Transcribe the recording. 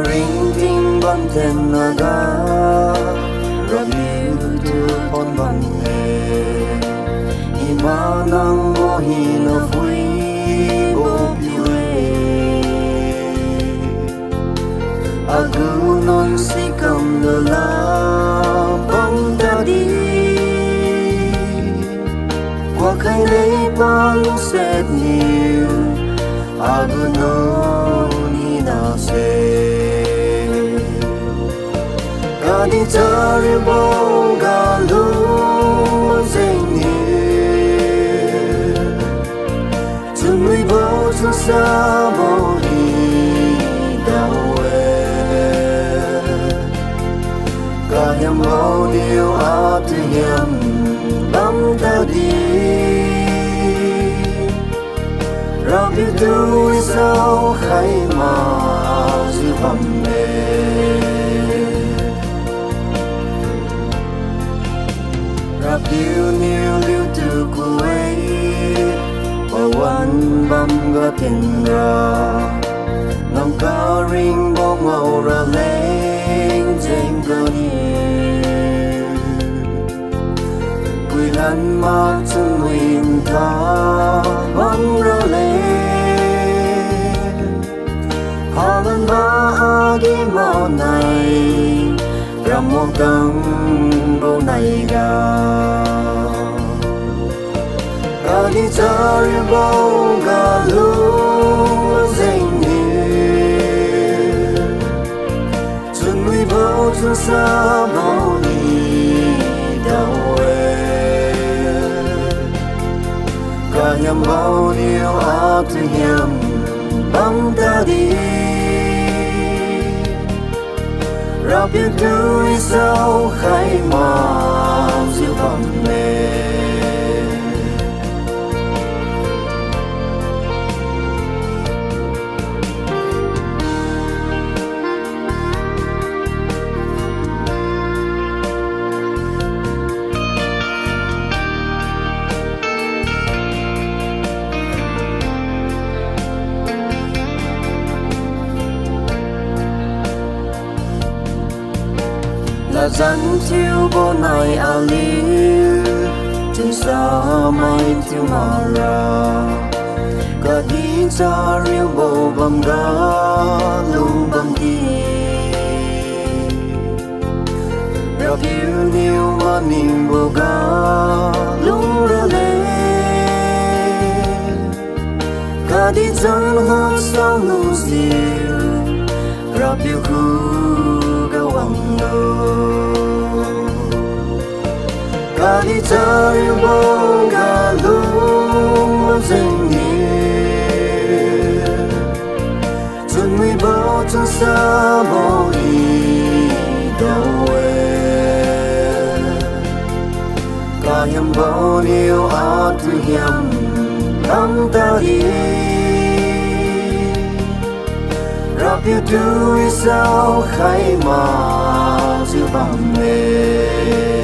ring ting ban ten naga rabiu tu pon ban he imanang mo hina fui bo piwe agunon sikam la bom tadi qua khai lấy băng sét nhiều agunoni na se kani tari bonga lu zengi tumui bo tu sa bo ni dawe kayam bo niu atiyam bam tadi Rabbi tu isau khai ma zi bam me Rabbi niu liu tu kuei Pawan bam ga tiền ra Ngam ka ring bong mau ra lên trên cơ ni Quy lan ma chân nguyên ta băng ra lên Halan ba agi mo này Ram mo kang bo này ga Kali tari bo ga lu zeng ni Chun mui bo chun sa bo ni đau Kayam bo niu atiyam bam tadi Rabbi tu isau khai ma zi bam me là dân thiếu bộ này à liu trên xa mai thiếu mà ra cả đi ra riêu bộ bầm ga lung bầm đi ra phiêu niu mà niềm bộ ga lung ra lên cả đi dân hoa sao nụ diều ra phiêu khu Kali tari bonga lung zeng ni Chun mui bo chun sa bo i dawe Kayam bo niu atiyam nam tadi Rabbi tu isau khai ma zi bam me